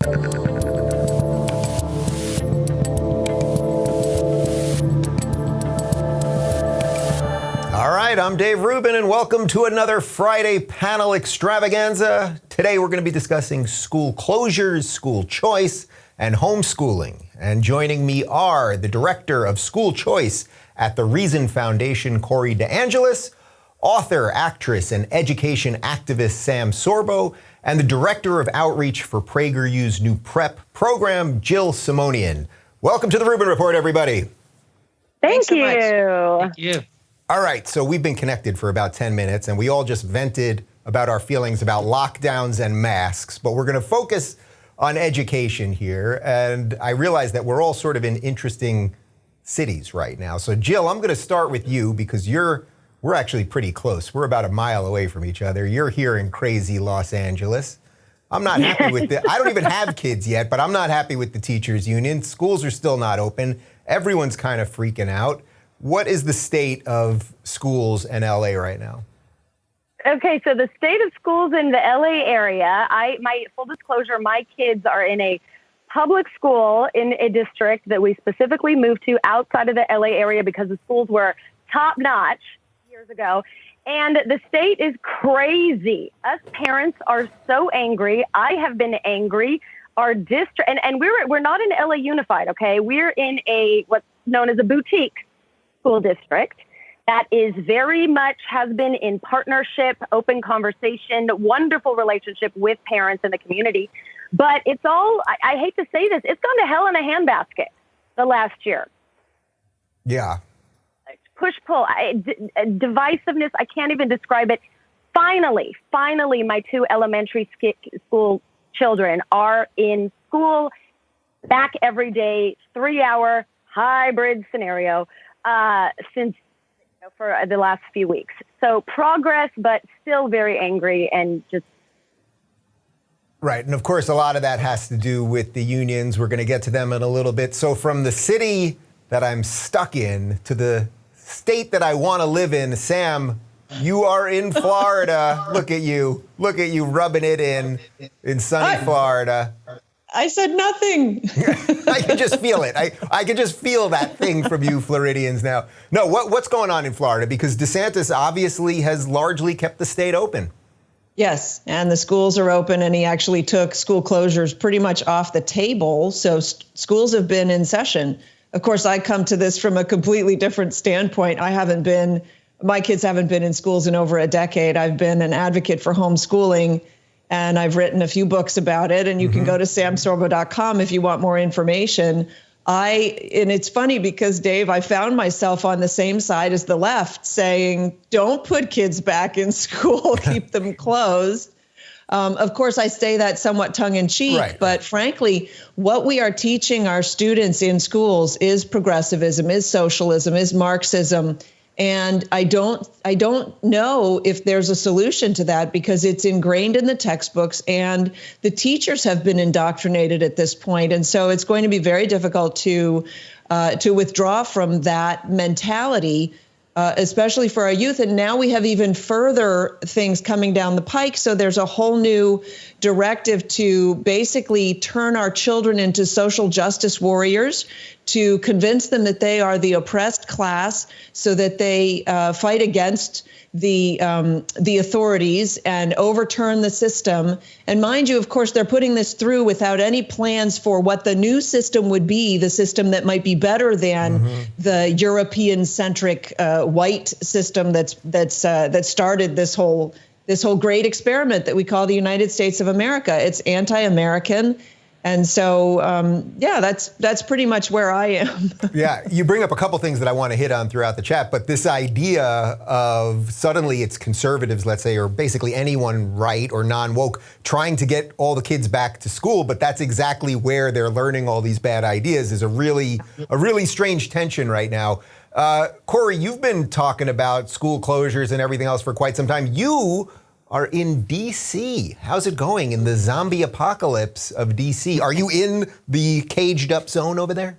All right, I'm Dave Rubin, and welcome to another Friday panel extravaganza. Today we're going to be discussing school closures, school choice, and homeschooling. And joining me are the Director of School Choice at the Reason Foundation, Corey DeAngelis, author, actress, and education activist Sam Sorbo, and the Director of Outreach for PragerU's new Prep program, Jill Simonian. Welcome to the Rubin Report, everybody. Thank you. Thank you. All right, so we've been connected for about 10 minutes, and we all just vented about our feelings about lockdowns and masks, but we're going to focus on education here, and I realize that we're all sort of in interesting cities right now. So Jill, I'm going to start with you because we're actually pretty close. We're about a mile away from each other. You're here in crazy Los Angeles. I'm not happy with I don't even have kids yet, but I'm not happy with the teachers union. Schools are still not open. Everyone's kind of freaking out. What is the state of schools in LA right now? Okay, so the state of schools in the LA area, my full disclosure, my kids are in a public school in a district that we specifically moved to outside of the LA area because the schools were top notch years ago. And the state is crazy. Us parents are so angry. I have been angry. Our district, and we're not in LA Unified, okay? We're in what's known as a boutique school district that is very much has been in partnership, open conversation, wonderful relationship with parents and the community. But it's all, I hate to say this, it's gone to hell in a handbasket the last year. Yeah. Push-pull, divisiveness, I can't even describe it. Finally, my two elementary school children are in school, back every day, 3-hour hybrid scenario since for the last few weeks. So progress, but still very angry and just. Right. And of course, a lot of that has to do with the unions. We're going to get to them in a little bit. So from the city that I'm stuck in to the state that I want to live in, Sam, you are in Florida. Look at you rubbing it in sunny Florida. I said nothing. I can just feel it. I can just feel that thing from you Floridians now. No, what's going on in Florida? Because DeSantis obviously has largely kept the state open. Yes, and the schools are open, and he actually took school closures pretty much off the table. So schools have been in session. Of course, I come to this from a completely different standpoint. My kids haven't been in schools in over a decade. I've been an advocate for homeschooling, and I've written a few books about it, and you can go to samsorbo.com if you want more information. And it's funny because, Dave, I found myself on the same side as the left saying, don't put kids back in school, keep them closed. Of course, I say that somewhat tongue in cheek, right. But frankly, what we are teaching our students in schools is progressivism, is socialism, is Marxism. And I don't know if there's a solution to that because it's ingrained in the textbooks and the teachers have been indoctrinated at this point. And so it's going to be very difficult to withdraw from that mentality, especially for our youth. And now we have even further things coming down the pike. So there's a whole new directive to basically turn our children into social justice warriors, to convince them that they are the oppressed class so that they fight against the authorities and overturn the system. And mind you, of course, they're putting this through without any plans for what the new system would be, the system that might be better than the European-centric white system that started this whole great experiment that we call the United States of America. It's anti-American. And so, that's pretty much where I am. Yeah, you bring up a couple things that I want to hit on throughout the chat, but this idea of suddenly it's conservatives, let's say, or basically anyone right or non-woke, trying to get all the kids back to school, but that's exactly where they're learning all these bad ideas is a really strange tension right now. Corey, you've been talking about school closures and everything else for quite some time. You are in D.C. How's it going in the zombie apocalypse of D.C.? Are you in the caged up zone over there?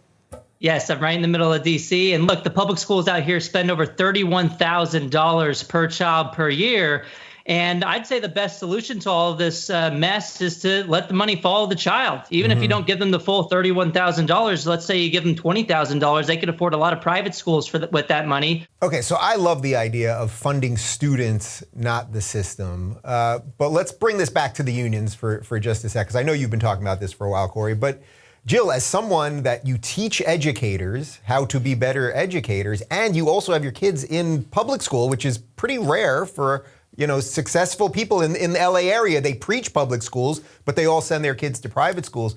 Yes, I'm right in the middle of D.C. And look, the public schools out here spend over $31,000 per child per year. And I'd say the best solution to all of this mess is to let the money follow the child. Even if you don't give them the full $31,000, let's say you give them $20,000, they could afford a lot of private schools with that money. Okay, so I love the idea of funding students, not the system. But let's bring this back to the unions for just a sec, because I know you've been talking about this for a while, Corey. But Jill, as someone that you teach educators how to be better educators, and you also have your kids in public school, which is pretty rare for successful people in the LA area. They preach public schools, but they all send their kids to private schools.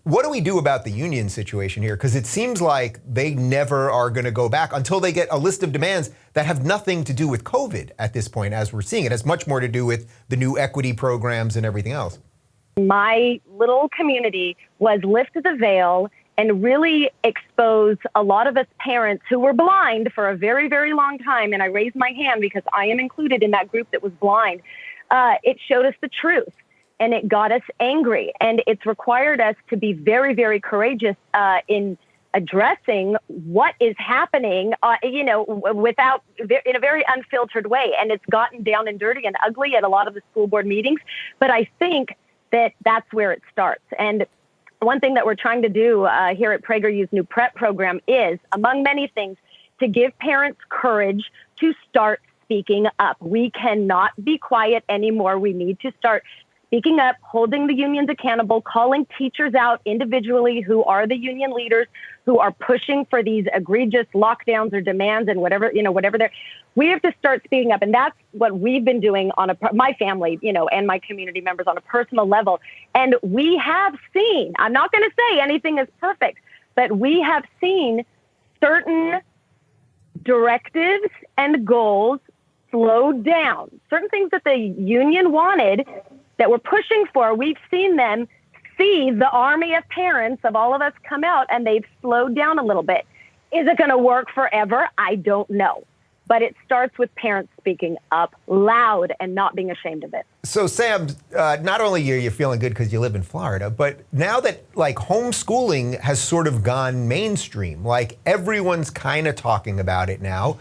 What do we do about the union situation here? Because it seems like they never are going to go back until they get a list of demands that have nothing to do with COVID at this point, as we're seeing. It has much more to do with the new equity programs and everything else. My little community was lift the veil and really expose a lot of us parents who were blind for a very, very long time. And I raised my hand because I am included in that group that was blind. It showed us the truth, and it got us angry. And it's required us to be very, very courageous in addressing what is happening, in a very unfiltered way. And it's gotten down and dirty and ugly at a lot of the school board meetings. But I think that's where it starts. And one thing that we're trying to do here at PragerU's new prep program is, among many things, to give parents courage to start speaking up. We cannot be quiet anymore. We need to start speaking up, holding the unions accountable, calling teachers out individually who are the union leaders, who are pushing for these egregious lockdowns or demands and whatever they're. We have to start speaking up. And that's what we've been doing on my family, and my community members on a personal level. And we have seen, I'm not going to say anything is perfect, but we have seen certain directives and goals slow down. Certain things that the union wanted that we're pushing for, we've seen them see the army of parents of all of us come out, and they've slowed down a little bit. Is it going to work forever? I don't know. But it starts with parents speaking up loud and not being ashamed of it. So, Sam, not only are you feeling good because you live in Florida, but now that homeschooling has sort of gone mainstream, everyone's kind of talking about it now.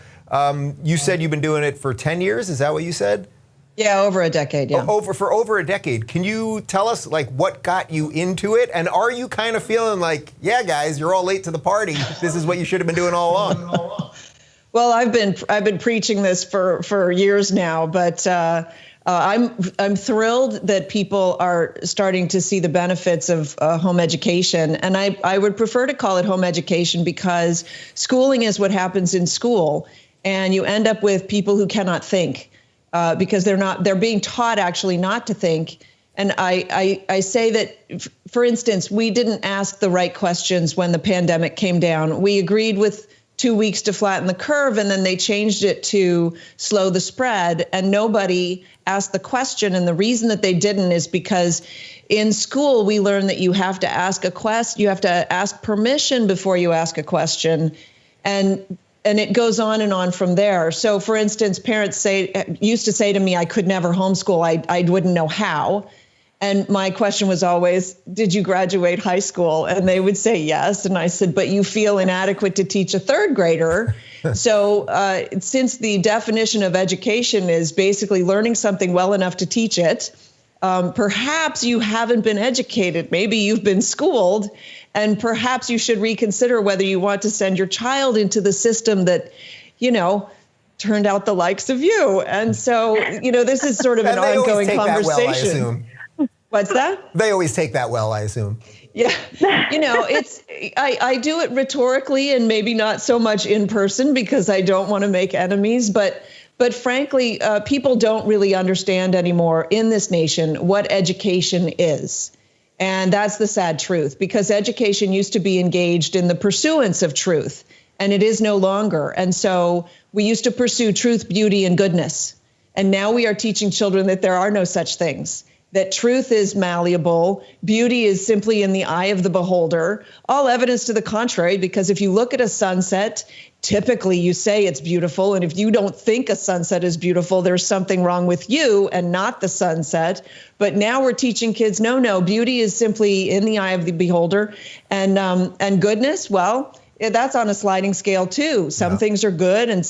You said you've been doing it for 10 years. Is that what you said? Yeah, over a decade, yeah. For over a decade. Can you tell us, what got you into it? And are you kind of feeling yeah, guys, you're all late to the party. This is what you should have been doing all along? Well, I've been preaching this for years now, but I'm thrilled that people are starting to see the benefits of home education. And I would prefer to call it home education because schooling is what happens in school. And you end up with people who cannot think. Because they're being taught actually not to think. And I say that, for instance, we didn't ask the right questions when the pandemic came down. We agreed with 2 weeks to flatten the curve, and then they changed it to slow the spread, and nobody asked the question. And the reason that they didn't is because in school, we learn that you have to ask you have to ask permission before you ask a question. And it goes on and on from there. So, for instance, parents used to say to me, I could never homeschool. I wouldn't know how. And my question was always, did you graduate high school? And they would say yes. And I said, but you feel inadequate to teach a third grader. So since the definition of education is basically learning something well enough to teach it, perhaps you haven't been educated. Maybe you've been schooled. And perhaps you should reconsider whether you want to send your child into the system that, turned out the likes of you. And so, this is sort of an ongoing conversation. What's that? They always take that well, I assume. Yeah. I do it rhetorically and maybe not so much in person because I don't want to make enemies. But frankly, people don't really understand anymore in this nation what education is. And that's the sad truth, because education used to be engaged in the pursuance of truth, and it is no longer. And so we used to pursue truth, beauty, and goodness. And now we are teaching children that there are no such things, that truth is malleable, beauty is simply in the eye of the beholder, all evidence to the contrary, because if you look at a sunset, typically you say it's beautiful. And if you don't think a sunset is beautiful, there's something wrong with you and not the sunset. But now we're teaching kids, no, beauty is simply in the eye of the beholder. And goodness, well, that's on a sliding scale too. Some things are good. And,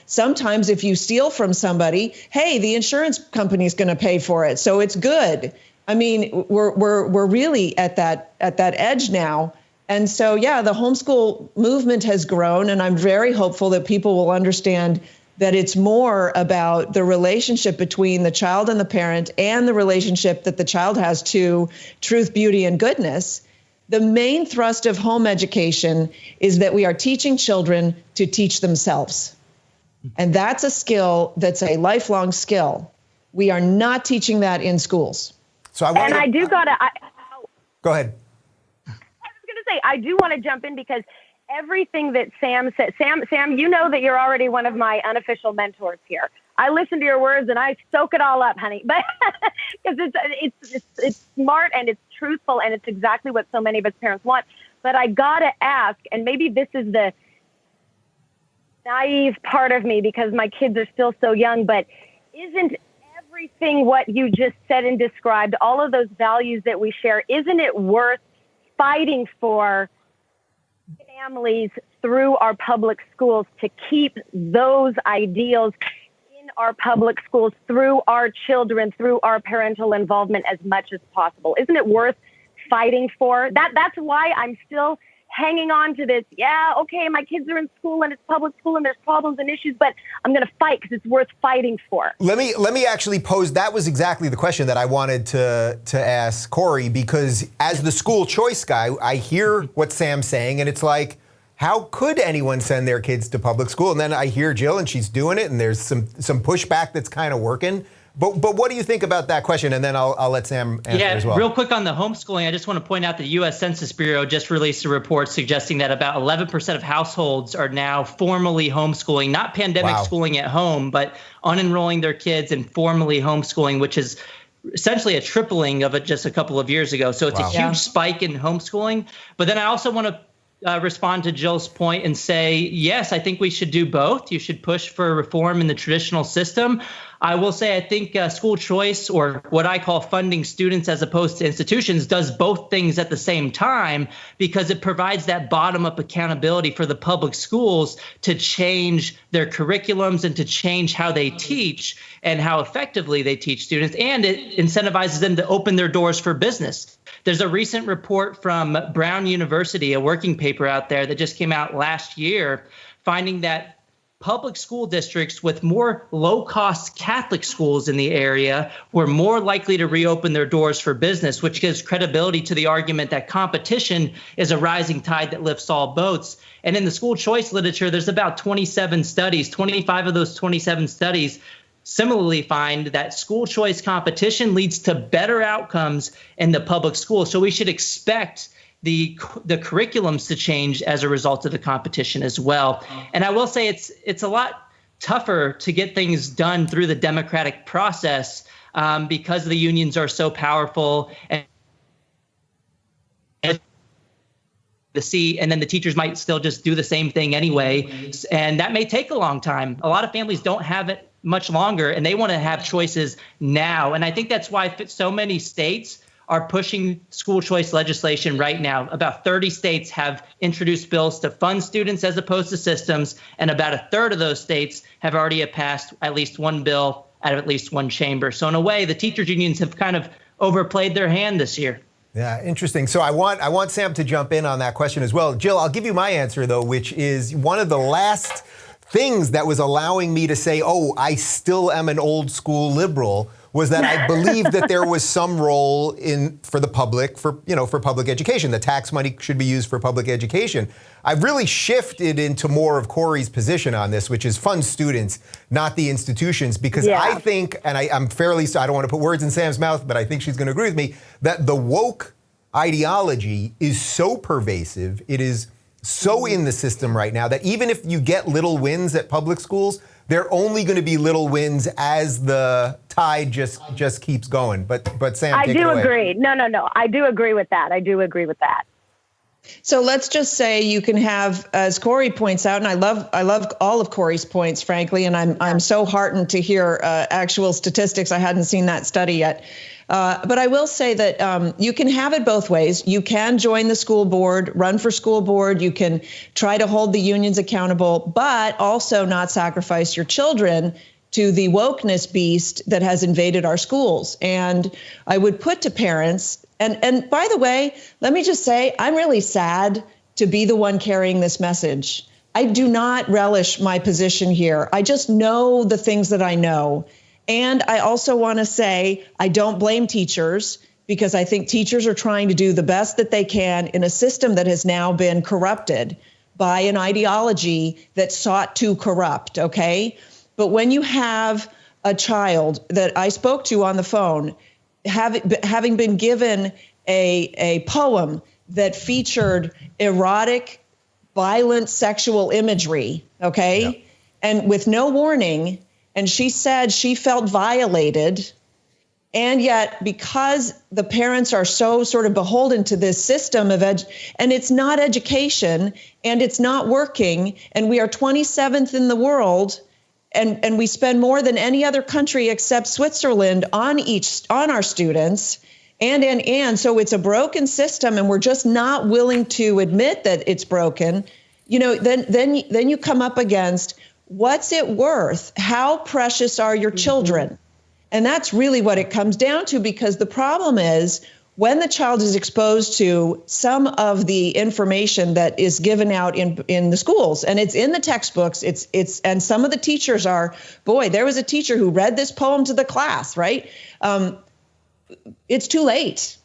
sometimes if you steal from somebody, hey, the insurance company is going to pay for it. So it's good. I mean, we're really at that edge now. And so, the homeschool movement has grown, and I'm very hopeful that people will understand that it's more about the relationship between the child and the parent and the relationship that the child has to truth, beauty, and goodness. The main thrust of home education is that we are teaching children to teach themselves. And that's a skill that's a lifelong skill. We are not teaching that in schools. So go ahead. I do want to jump in because everything that Sam said, Sam, you know that you're already one of my unofficial mentors here. I listen to your words and I soak it all up, honey. But because it's smart and it's truthful and it's exactly what so many of us parents want. But I gotta ask, and maybe this is the naive part of me because my kids are still so young, but isn't everything what you just said and described, all of those values that we share, isn't it worth fighting for families through our public schools to keep those ideals in our public schools through our children, through our parental involvement as much as possible? Isn't it worth fighting for? That's why I'm still hanging on to this. Yeah, okay, my kids are in school and it's public school and there's problems and issues, but I'm going to fight because it's worth fighting for. Let me actually pose, that was exactly the question that I wanted to ask Corey, because as the school choice guy, I hear what Sam's saying and it's like, how could anyone send their kids to public school? And then I hear Jill and she's doing it and there's some pushback that's kind of working. But what do you think about that question? And then I'll let Sam answer as well. Real quick on the homeschooling, I just want to point out the U.S. Census Bureau just released a report suggesting that about 11% of households are now formally homeschooling, not pandemic schooling at home, but unenrolling their kids and formally homeschooling, which is essentially a tripling of it just a couple of years ago. So it's a huge spike in homeschooling. But then I also want to respond to Jill's point and say, yes, I think we should do both. You should push for reform in the traditional system. I will say I think school choice, or what I call funding students as opposed to institutions, does both things at the same time because it provides that bottom-up accountability for the public schools to change their curriculums and to change how they teach and how effectively they teach students. And it incentivizes them to open their doors for business. There's a recent report from Brown University, a working paper out there that just came out last year, finding that public school districts with more low-cost Catholic schools in the area were more likely to reopen their doors for business, which gives credibility to the argument that competition is a rising tide that lifts all boats. And in the school choice literature, there's about 27 studies. 25 of those 27 studies similarly find that school choice competition leads to better outcomes in the public school. So we should expect the curriculums to change as a result of the competition as well. And I will say it's a lot tougher to get things done through the democratic process because the unions are so powerful and and then the teachers might still just do the same thing anyway. And that may take a long time. A lot of families don't have it much longer and they want to have choices now. And I think that's why so many states are pushing school choice legislation right now. About 30 states have introduced bills to fund students as opposed to systems, and about a third of those states have already passed at least one bill out of at least one chamber. So in a way, the teachers unions have kind of overplayed their hand this year. Yeah, interesting. So I want Sam to jump in on that question as well. Jill, I'll give you my answer, though, which is one of the last things that was allowing me to say, oh, I still am an old school liberal, was that I believe that there was some role for the public, for public education. The tax money should be used for public education. I've really shifted into more of Corey's position on this, which is fund students, not the institutions, because I think, and I don't want to put words in Sam's mouth, but I think she's going to agree with me, that the woke ideology is so pervasive, it is so in the system right now, that even if you get little wins at public schools, they're only going to be little wins as the tide just keeps going. But Sam, I do agree. No. I do agree with that. So let's just say you can have, as Corey points out, and I love all of Corey's points, frankly, and I'm so heartened to hear actual statistics. I hadn't seen that study yet. But I will say that you can have it both ways. You can join the school board, run for school board. You can try to hold the unions accountable, but also not sacrifice your children to the wokeness beast that has invaded our schools. And I would put to parents, and by the way, let me just say, I'm really sad to be the one carrying this message. I do not relish my position here. I just know the things that I know. And I also want to say, I don't blame teachers, because I think teachers are trying to do the best that they can in a system that has now been corrupted by an ideology that sought to corrupt, okay? But when you have a child that I spoke to on the phone, having been given a poem that featured erotic, violent sexual imagery, okay? Yep. And with no warning, and she said she felt violated. And yet, because the parents are so sort of beholden to this system of and it's not education, and it's not working, and we are 27th in the world, and we spend more than any other country except Switzerland on our students, and so it's a broken system, and we're just not willing to admit that it's broken. You know, then you come up against, what's it worth? How precious are your children? And that's really what it comes down to, because the problem is, when the child is exposed to some of the information that is given out in the schools, and it's in the textbooks, and some of the teachers are, boy, there was a teacher who read this poem to the class, right? It's too late.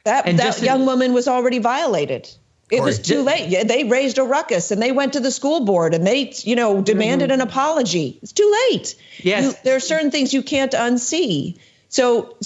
That young woman was already violated. It was too late. Yeah, they raised a ruckus, and they went to the school board, and they, demanded an apology. It's too late. Yes. There are certain things you can't unsee. So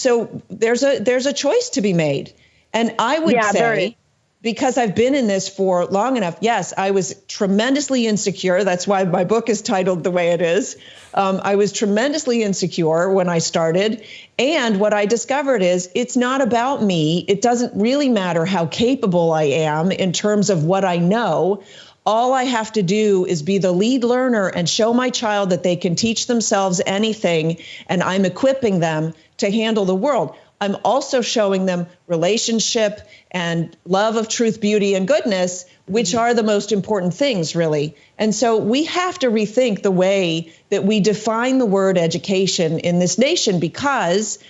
there's a choice to be made. And I would say, because I've been in this for long enough, yes, I was tremendously insecure. That's why my book is titled the way it is. I was tremendously insecure when I started. And what I discovered is, it's not about me. It doesn't really matter how capable I am in terms of what I know. All I have to do is be the lead learner and show my child that they can teach themselves anything, and I'm equipping them to handle the world. I'm also showing them relationship and love of truth, beauty, and goodness, which are the most important things, really. And so we have to rethink the way that we define the word education in this nation, because,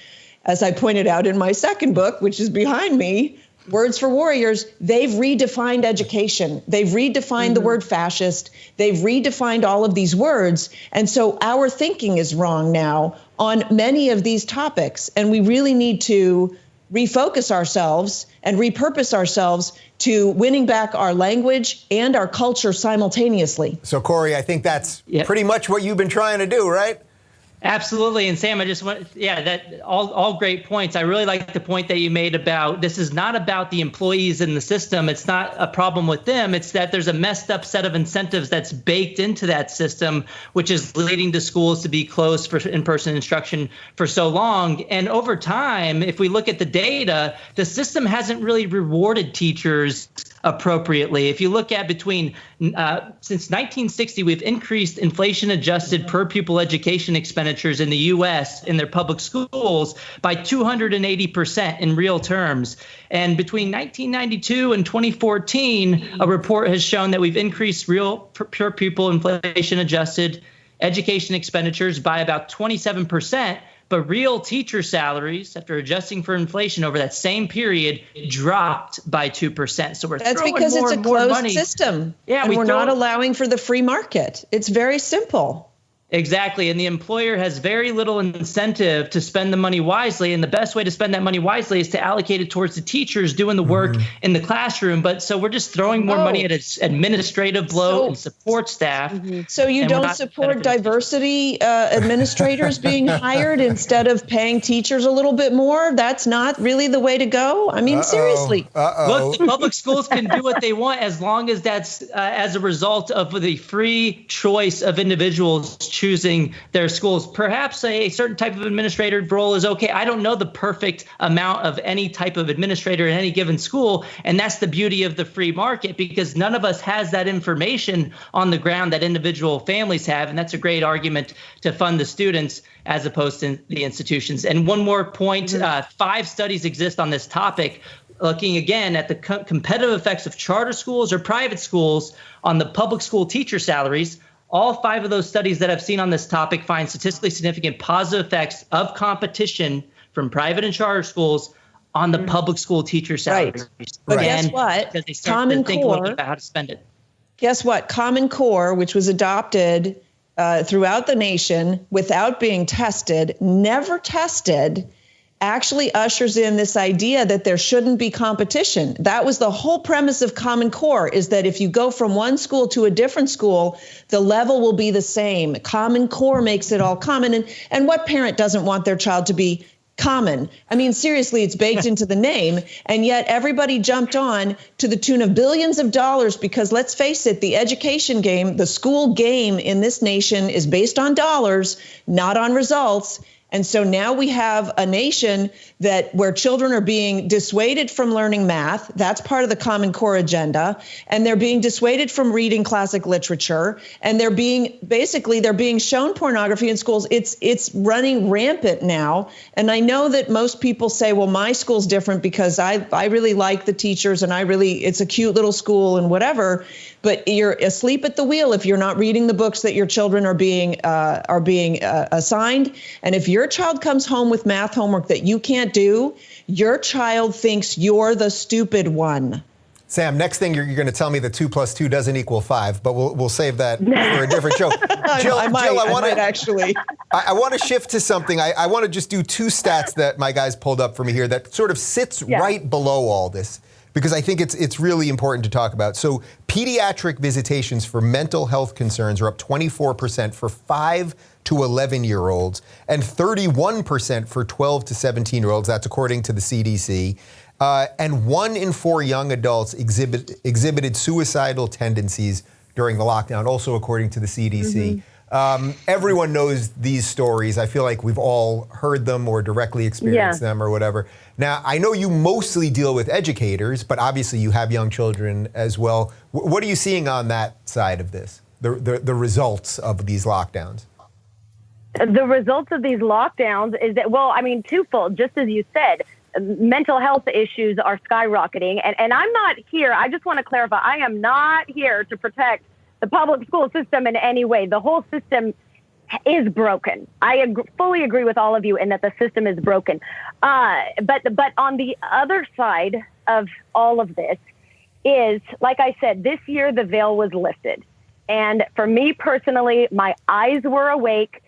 as I pointed out in my second book, which is behind me, Words for Warriors, they've redefined education. They've redefined the word fascist. They've redefined all of these words. And so our thinking is wrong now on many of these topics. And we really need to refocus ourselves and repurpose ourselves to winning back our language and our culture simultaneously. So, Corey, I think that's pretty much what you've been trying to do, right? Absolutely. And Sam, I just want, that all great points. I really like the point that you made about, this is not about the employees in the system. It's not a problem with them. It's that there's a messed up set of incentives that's baked into that system, which is leading to schools to be closed for in-person instruction for so long. And over time, if we look at the data, the system hasn't really rewarded teachers appropriately. If you look at since 1960, we've increased inflation-adjusted per pupil education expenditures in the U.S. in their public schools by 280% in real terms. And between 1992 and 2014, a report has shown that we've increased real per pupil inflation-adjusted education expenditures by about 27%. But real teacher salaries, after adjusting for inflation over that same period, dropped by 2%. So that's because it's a closed system. Yeah, and we're not allowing for the free market. It's very simple. Exactly. And the employer has very little incentive to spend the money wisely. And the best way to spend that money wisely is to allocate it towards the teachers doing the work in the classroom. But so we're just throwing more money at its administrative bloat and support staff. So you don't support diversity administrators being hired instead of paying teachers a little bit more? That's not really the way to go? I mean, seriously. Look, the public schools can do what they want as long as that's as a result of the free choice of individuals choosing their schools. Perhaps a certain type of administrator role is okay. I don't know the perfect amount of any type of administrator in any given school. And that's the beauty of the free market, because none of us has that information on the ground that individual families have. And that's a great argument to fund the students as opposed to the institutions. And one more point, 5 studies exist on this topic, looking again at the competitive effects of charter schools or private schools on the public school teacher salaries. All 5 of those studies that I've seen on this topic find statistically significant positive effects of competition from private and charter schools on the public school teacher salaries. Right. But guess what? Because they start to think a little bit about how to spend it. Guess what? Common Core, which was adopted throughout the nation without being tested, never tested, actually ushers in this idea that there shouldn't be competition. That was the whole premise of Common Core, is that if you go from one school to a different school, the level will be the same. Common Core makes it all common. And what parent doesn't want their child to be common? I mean, seriously, it's baked into the name. And yet everybody jumped on to the tune of billions of dollars because, let's face it, the education game, the school game in this nation is based on dollars, not on results. And so now we have a nation where children are being dissuaded from learning math. That's part of the Common Core agenda. And they're being dissuaded from reading classic literature. And they're being shown pornography in schools. It's running rampant now. And I know that most people say, well, my school's different because I really like the teachers and it's a cute little school and whatever. But you're asleep at the wheel if you're not reading the books that your children are being assigned. And if your child comes home with math homework that you can't do, your child thinks you're the stupid one. Sam, next thing you're going to tell me that 2 + 2 doesn't equal 5, but we'll save that for a different show. Jill, I might actually. I want to shift to something. I want to just do 2 stats that my guys pulled up for me here that sort of sits right below all this, because I think it's really important to talk about. So pediatric visitations for mental health concerns are up 24% for 5 to 11-year-olds and 31% for 12 to 17-year-olds. That's according to the CDC. And 1 in 4 young adults exhibited suicidal tendencies during the lockdown, also according to the CDC. Everyone knows these stories. I feel like we've all heard them or directly experienced them or whatever. Now, I know you mostly deal with educators, but obviously you have young children as well. What are you seeing on that side of this, the results of these lockdowns? The results of these lockdowns is that, well, I mean, twofold, just as you said. Mental health issues are skyrocketing. And I'm not here, I just want to clarify, I am not here to protect the public school system in any way. The whole system is broken. I fully agree with all of you in that the system is broken. But on the other side of all of this is, like I said, this year the veil was lifted. And for me personally, my eyes were awake.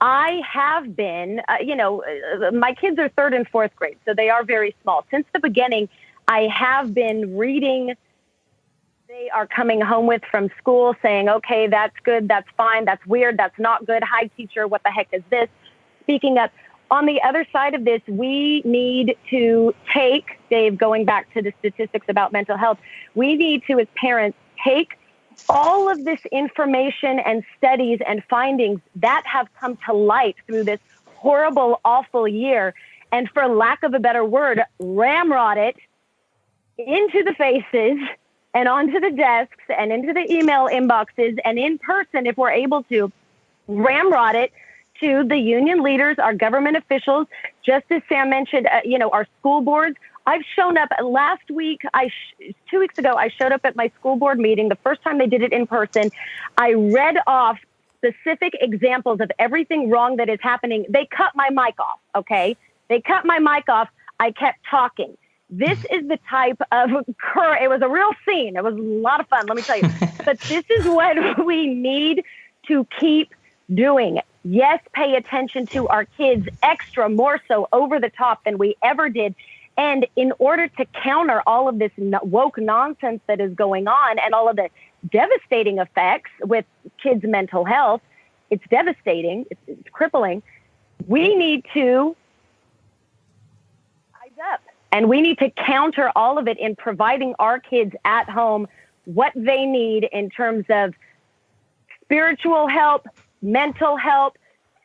I have been, my kids are 3rd and 4th grade, so they are very small. Since the beginning, I have been reading they are coming home with from school saying, okay, that's good, that's fine, that's weird, that's not good. Hi, teacher, what the heck is this? Speaking up. On the other side of this, we need to take, Dave, going back to the statistics about mental health, we need to, as parents, take all of this information and studies and findings that have come to light through this horrible, awful year, and for lack of a better word, ramrod it into the faces and onto the desks and into the email inboxes and in person, if we're able to, ramrod it to the union leaders, our government officials, just as Sam mentioned, our school boards. I've shown up last week. 2 weeks ago, I showed up at my school board meeting. The first time they did it in person, I read off specific examples of everything wrong that is happening. They cut my mic off. Okay. They cut my mic off. I kept talking. This is the type of it was a real scene. It was a lot of fun, let me tell you. But this is what we need to keep doing. Yes, pay attention to our kids extra, more so over the top than we ever did. And in order to counter all of this woke nonsense that is going on and all of the devastating effects with kids' mental health, it's devastating, it's crippling. We need to rise up and we need to counter all of it in providing our kids at home what they need in terms of spiritual help, mental help,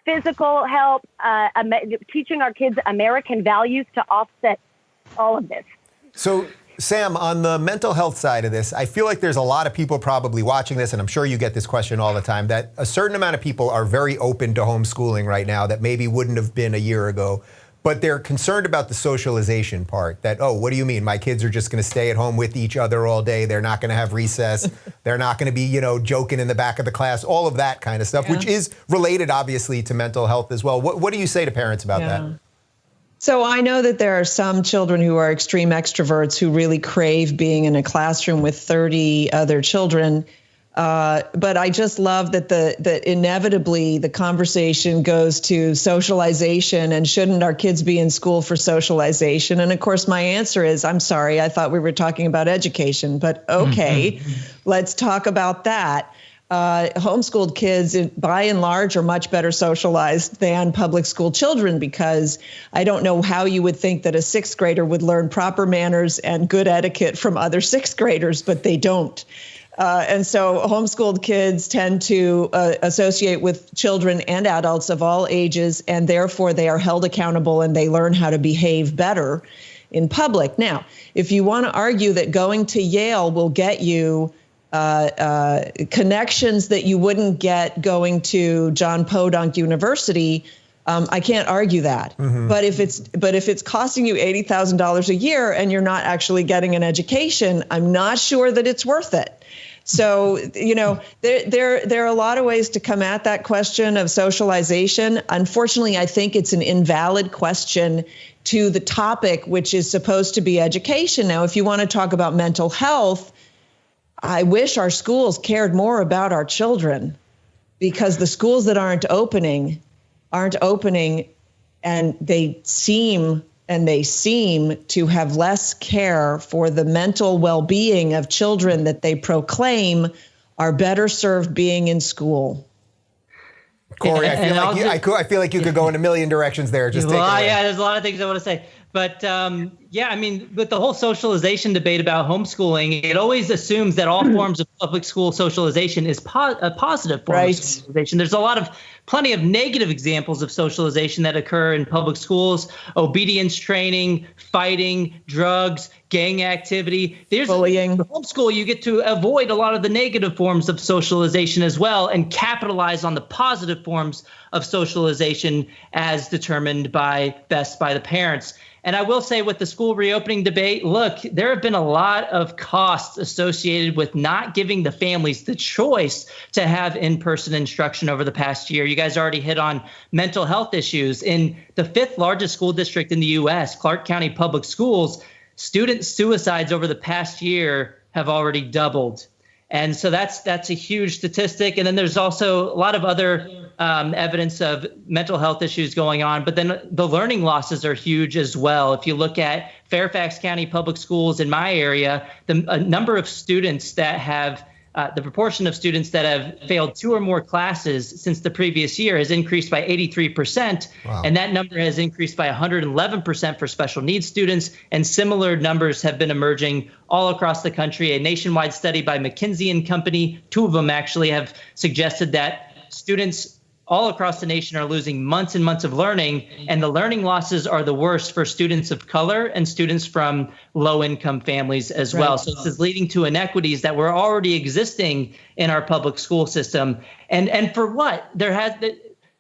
physical help, teaching our kids American values to offset all of this. So, Sam, on the mental health side of this, I feel like there's a lot of people probably watching this, and I'm sure you get this question all the time, that a certain amount of people are very open to homeschooling right now that maybe wouldn't have been a year ago, but they're concerned about the socialization part, that, oh, what do you mean? My kids are just going to stay at home with each other all day. They're not going to have recess. They're not going to be, joking in the back of the class, all of that kind of stuff, which is related, obviously, to mental health as well. What do you say to parents about that? So I know that there are some children who are extreme extroverts who really crave being in a classroom with 30 other children. But I just love that inevitably the conversation goes to socialization, and shouldn't our kids be in school for socialization? And of course, my answer is, I'm sorry, I thought we were talking about education, but okay, let's talk about that. Homeschooled kids, by and large, are much better socialized than public school children, because I don't know how you would think that a sixth grader would learn proper manners and good etiquette from other sixth graders, but they don't. And so homeschooled kids tend to associate with children and adults of all ages, and therefore they are held accountable and they learn how to behave better in public. Now, if you want to argue that going to Yale will get you connections that you wouldn't get going to John Podunk University, I can't argue that. But if it's costing you $80,000 a year and you're not actually getting an education, I'm not sure that it's worth it. So, there are a lot of ways to come at that question of socialization. Unfortunately, I think it's an invalid question to the topic, which is supposed to be education. Now, if you want to talk about mental health, I wish our schools cared more about our children, because the schools that aren't opening, and they seem to have less care for the mental well-being of children that they proclaim are better served being in school. Corey, I feel like you could go in a million directions there. Just take it away. Yeah, there's a lot of things I want to say. But with the whole socialization debate about homeschooling, it always assumes that all forms of public school socialization is a positive form of socialization. There's plenty of negative examples of socialization that occur in public schools: obedience training, fighting, drugs, gang activity. There's bullying. With homeschool, you get to avoid a lot of the negative forms of socialization as well, and capitalize on the positive forms of socialization as determined by the parents. And I will say, with the school reopening debate, look, there have been a lot of costs associated with not giving the families the choice to have in-person instruction over the past year. You guys already hit on mental health issues. In the 5th largest school district in the U.S., Clark County Public Schools, student suicides over the past year have already doubled. And so that's a huge statistic. And then there's also a lot of other evidence of mental health issues going on. But then the learning losses are huge as well. If you look at Fairfax County Public Schools in my area, the number of students that have the proportion of students that have failed 2 or more classes since the previous year has increased by 83%. Wow. And that number has increased by 111% for special needs students. And similar numbers have been emerging all across the country. A nationwide study by McKinsey & Company, 2 of them actually, have suggested that students all across the nation are losing months and months of learning, and the learning losses are the worst for students of color and students from low-income families as well. So this is leading to inequities that were already existing in our public school system. And for what?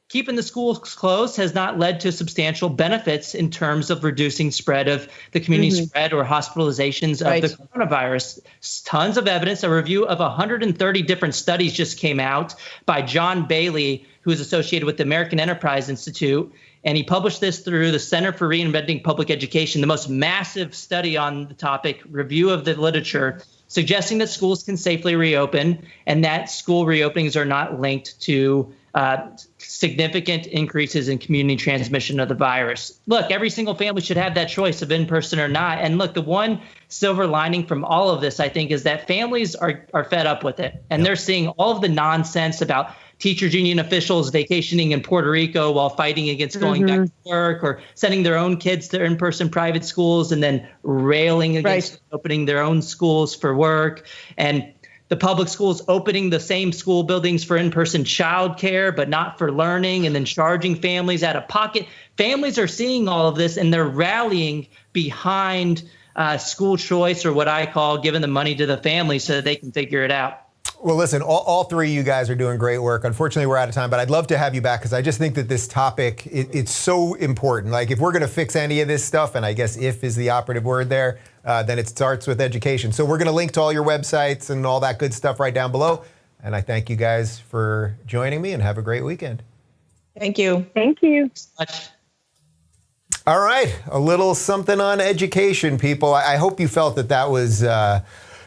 Keeping the schools closed has not led to substantial benefits in terms of reducing spread of the community spread or hospitalizations of the coronavirus. Tons of evidence. A review of 130 different studies just came out by John Bailey, who is associated with the American Enterprise Institute. And he published this through the Center for Reinventing Public Education, the most massive study on the topic, review of the literature, suggesting that schools can safely reopen and that school reopenings are not linked to significant increases in community transmission of the virus. Look, every single family should have that choice of in-person or not. And look, the one silver lining from all of this, I think, is that families are fed up with it. And they're seeing all of the nonsense about teachers union officials vacationing in Puerto Rico while fighting against going back to work, or sending their own kids to in-person private schools and then railing against opening their own schools for work. And the public schools opening the same school buildings for in-person childcare, but not for learning, and then charging families out of pocket. Families are seeing all of this, and they're rallying behind school choice, or what I call giving the money to the family so that they can figure it out. Well, listen, all three of you guys are doing great work. Unfortunately, we're out of time, but I'd love to have you back because I just think that this topic, it's so important. Like, if we're going to fix any of this stuff, and I guess if is the operative word there, then it starts with education. So we're going to link to all your websites and all that good stuff right down below. And I thank you guys for joining me, and have a great weekend. Thank you. Thank you. Much. All right, a little something on education, people. I hope you felt that was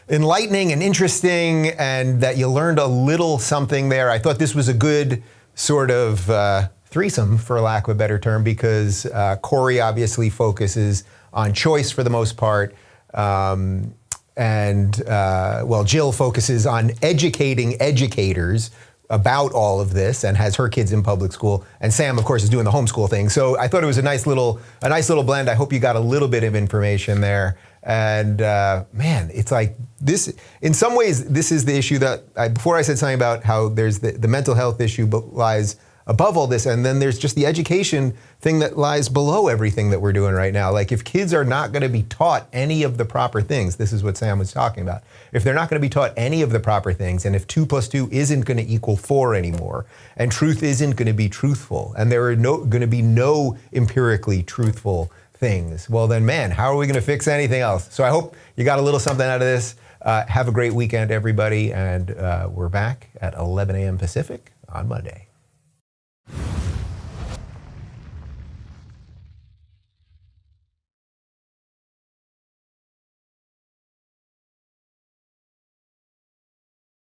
enlightening and interesting, and that you learned a little something there. I thought this was a good sort of threesome, for lack of a better term, because Corey obviously focuses on choice for the most part, and Jill focuses on educating educators about all of this and has her kids in public school, and Sam, of course, is doing the homeschool thing. So I thought it was a nice little blend. I hope you got a little bit of information there. And man, it's like this, in some ways, this is the issue that before I said something about how there's the mental health issue lies above all this, and then there's just the education thing that lies below everything that we're doing right now. Like, if kids are not going to be taught any of the proper things, this is what Sam was talking about. If they're not going to be taught any of the proper things, and if 2 + 2 isn't going to equal 4 anymore, and truth isn't going to be truthful, and there are going to be no empirically truthful things, well then, man, how are we going to fix anything else? So I hope you got a little something out of this. Have a great weekend, everybody, and we're back at 11 a.m. Pacific on Monday.